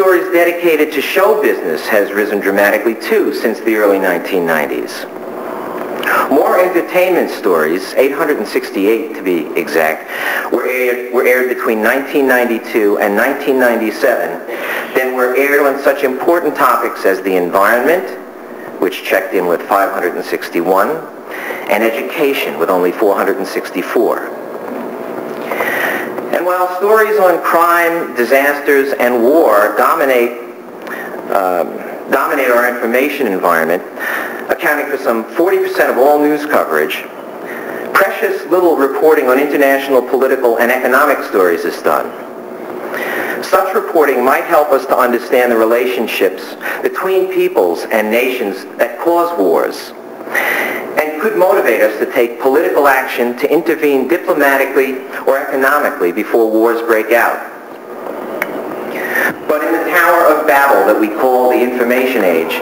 stories dedicated to show business has risen dramatically too since the early 1990s. More entertainment stories, 868 to be exact, were aired between 1992 and 1997 than were aired on such important topics as the environment, which checked in with 561, and education with only 464. And while stories on crime, disasters, and war dominate our information environment, accounting for some 40% of all news coverage, precious little reporting on international political and economic stories is done. Such reporting might help us to understand the relationships between peoples and nations that cause wars, and could motivate us to take political action to intervene diplomatically or economically before wars break out. But in the Tower of Babel that we call the information age,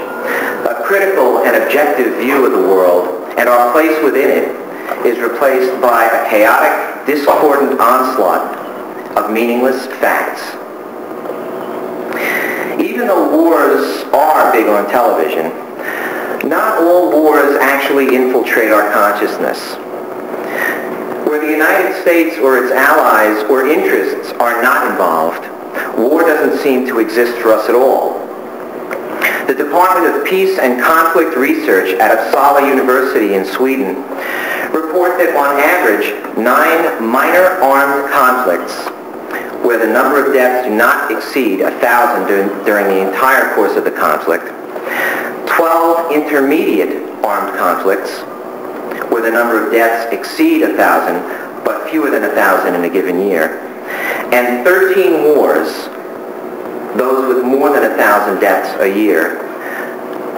a critical and objective view of the world and our place within it is replaced by a chaotic, discordant onslaught of meaningless facts. Even though wars are big on television, not all wars actually infiltrate our consciousness. Where the United States or its allies or interests are not involved, war doesn't seem to exist for us at all. The Department of Peace and Conflict Research at Uppsala University in Sweden report that on average, 9 minor armed conflicts, where the number of deaths do not exceed 1,000 during the entire course of the conflict, 12 intermediate armed conflicts, where the number of deaths exceed 1,000, but fewer than 1,000 in a given year, and 13 wars, those with more than 1,000 deaths a year,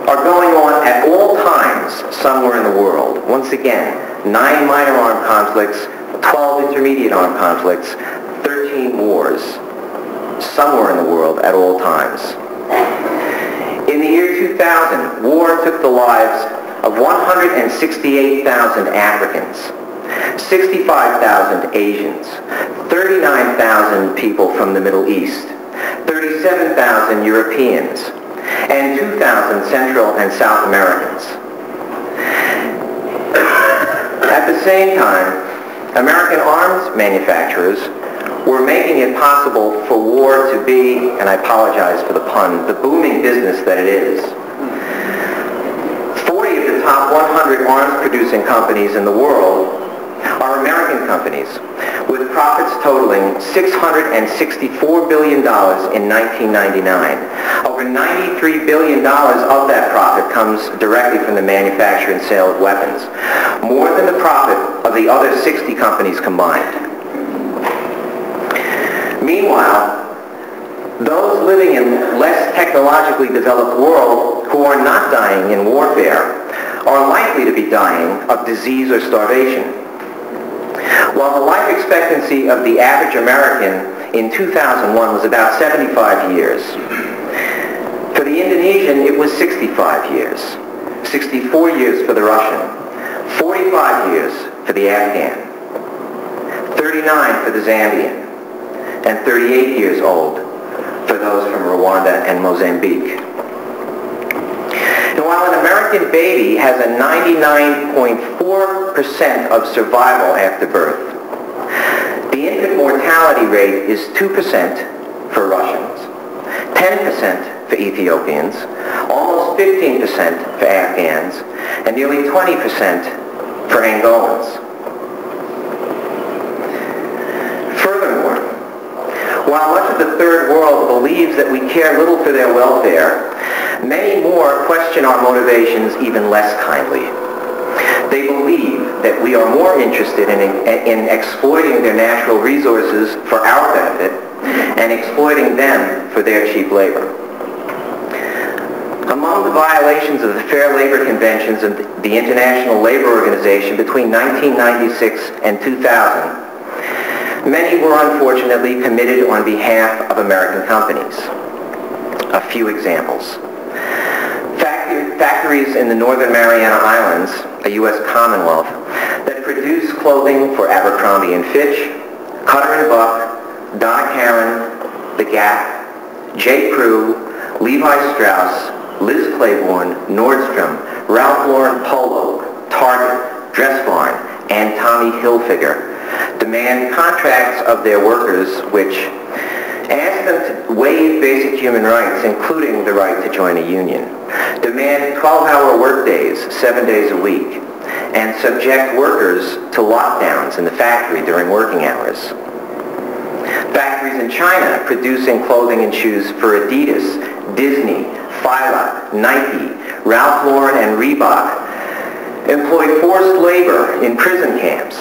are going on at all times somewhere in the world. Once again, 9 minor armed conflicts, 12 intermediate armed conflicts, 13 wars, somewhere in the world at all times. In the year 2000, war took the lives of 168,000 Africans, 65,000 Asians, 39,000 people from the Middle East, 37,000 Europeans, and 2,000 Central and South Americans. At the same time, American arms manufacturers were making it possible for war to be, and I apologize for the pun, the booming business that it is. 40 of the top 100 arms-producing companies in the world are American companies, with profits totaling $664 billion in 1999. Over $93 billion of that profit comes directly from the manufacture and sale of weapons, more than the profit of the other 60 companies combined. Meanwhile, those living in less technologically developed world who are not dying in warfare are likely to be dying of disease or starvation. While the life expectancy of the average American in 2001 was about 75 years, for the Indonesian it was 65 years, 64 years for the Russian, 45 years for the Afghan, 39 for the Zambian, and 38 years old for those from Rwanda and Mozambique. And while an American baby has a 99.4% of survival after birth, the infant mortality rate is 2% for Russians, 10% for Ethiopians, almost 15% for Afghans, and nearly 20% for Angolans. Furthermore, while much of the third world believes that we care little for their welfare, many more question our motivations even less kindly. They believe that we are more interested in exploiting their natural resources for our benefit and exploiting them for their cheap labor. Among the violations of the Fair Labor Conventions of the International Labor Organization between 1996 and 2000, many were unfortunately committed on behalf of American companies. A few examples. Factories in the Northern Mariana Islands, a U.S. Commonwealth, that produce clothing for Abercrombie & Fitch, Cutter & Buck, Donna Karan, The Gap, J. Crew, Levi Strauss, Liz Claiborne, Nordstrom, Ralph Lauren Polo, Target, Dress Barn, and Tommy Hilfiger demand contracts of their workers which ask them to waive basic human rights, including the right to join a union, demand 12-hour workdays, 7 days a week, and subject workers to lockdowns in the factory during working hours. Factories in China producing clothing and shoes for Adidas, Disney, Fallon, Nike, Ralph Lauren, and Reebok employ forced labor in prison camps,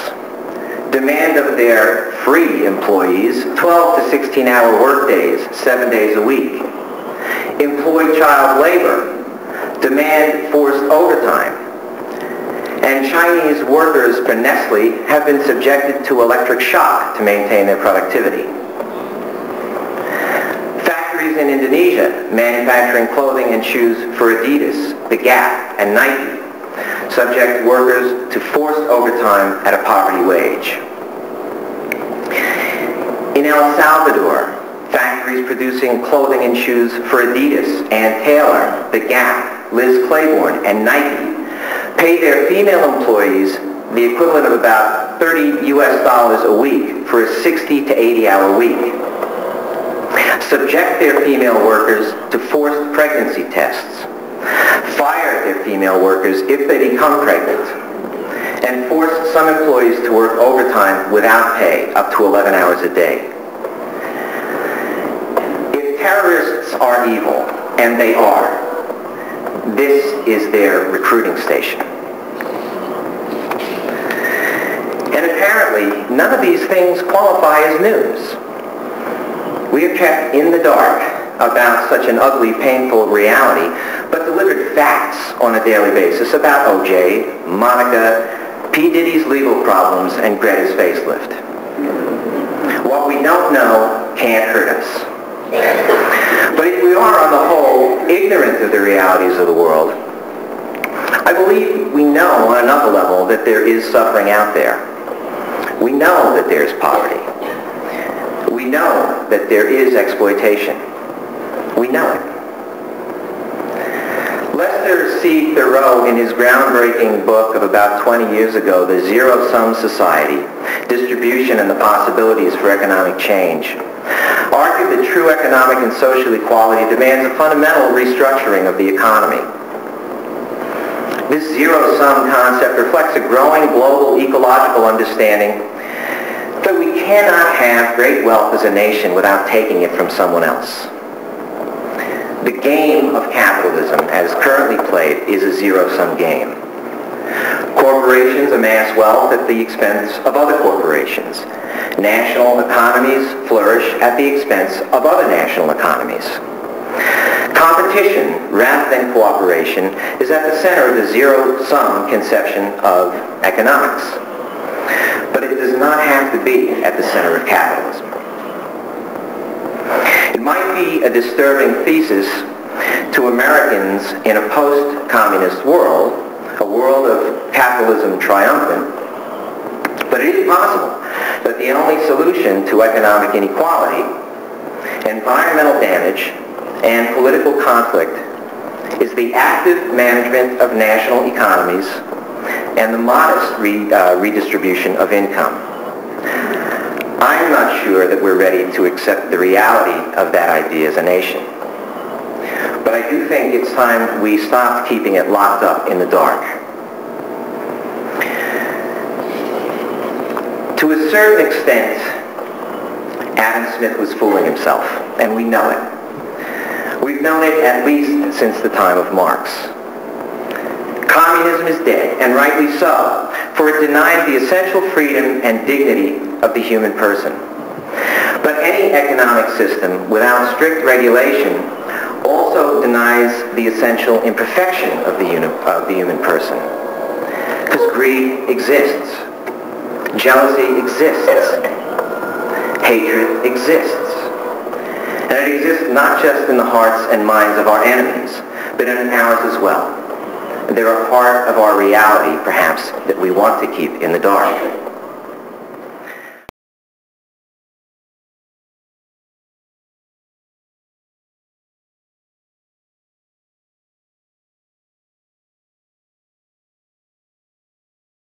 demand of their free employees 12 to 16-hour workdays, 7 days a week, employ child labor, demand forced overtime, and Chinese workers for Nestle have been subjected to electric shock to maintain their productivity. Factories in Indonesia manufacturing clothing and shoes for Adidas, The Gap, and Nike subject workers to forced overtime at a poverty wage. In El Salvador, factories producing clothing and shoes for Adidas, Ann Taylor, The Gap, Liz Claiborne, and Nike pay their female employees the equivalent of about $30 a week for a 60 to 80-hour week. Subject their female workers to forced pregnancy tests. Fire their female workers if they become pregnant, and force some employees to work overtime without pay, up to 11 hours a day. If terrorists are evil, and they are, this is their recruiting station. And apparently, none of these things qualify as news. We are kept in the dark about such an ugly, painful reality, but delivered facts on a daily basis about O.J., Monica, P. Diddy's legal problems, and Greta's facelift. What we don't know can't hurt us. But if we are, on the whole, ignorant of the realities of the world, I believe we know on another level that there is suffering out there. We know that there is poverty. We know that there is exploitation. We know it. Lester C. Thoreau, in his groundbreaking book of about 20 years ago, The Zero-Sum Society, Distribution and the Possibilities for Economic Change, argued that true economic and social equality demands a fundamental restructuring of the economy. This zero-sum concept reflects a growing global ecological understanding that we cannot have great wealth as a nation without taking it from someone else. The game of capitalism, as currently played, is a zero-sum game. Corporations amass wealth at the expense of other corporations. National economies flourish at the expense of other national economies. Competition, rather than cooperation, is at the center of the zero-sum conception of economics. But it does not have to be at the center of capitalism. It might be a disturbing thesis to Americans in a post-communist world, a world of capitalism triumphant, but it is possible that the only solution to economic inequality, environmental damage, and political conflict is the active management of national economies and the modest redistribution of income. I'm not sure that we're ready to accept the reality of that idea as a nation. But I do think it's time we stopped keeping it locked up in the dark. To a certain extent, Adam Smith was fooling himself, and we know it. We've known it at least since the time of Marx. Communism is dead, and rightly so, for it denied the essential freedom and dignity of the human person. But any economic system without strict regulation also denies the essential imperfection of the human person. Because greed exists. Jealousy exists. Hatred exists. And it exists not just in the hearts and minds of our enemies, but in ours as well. They're a part of our reality, perhaps, that we want to keep in the dark.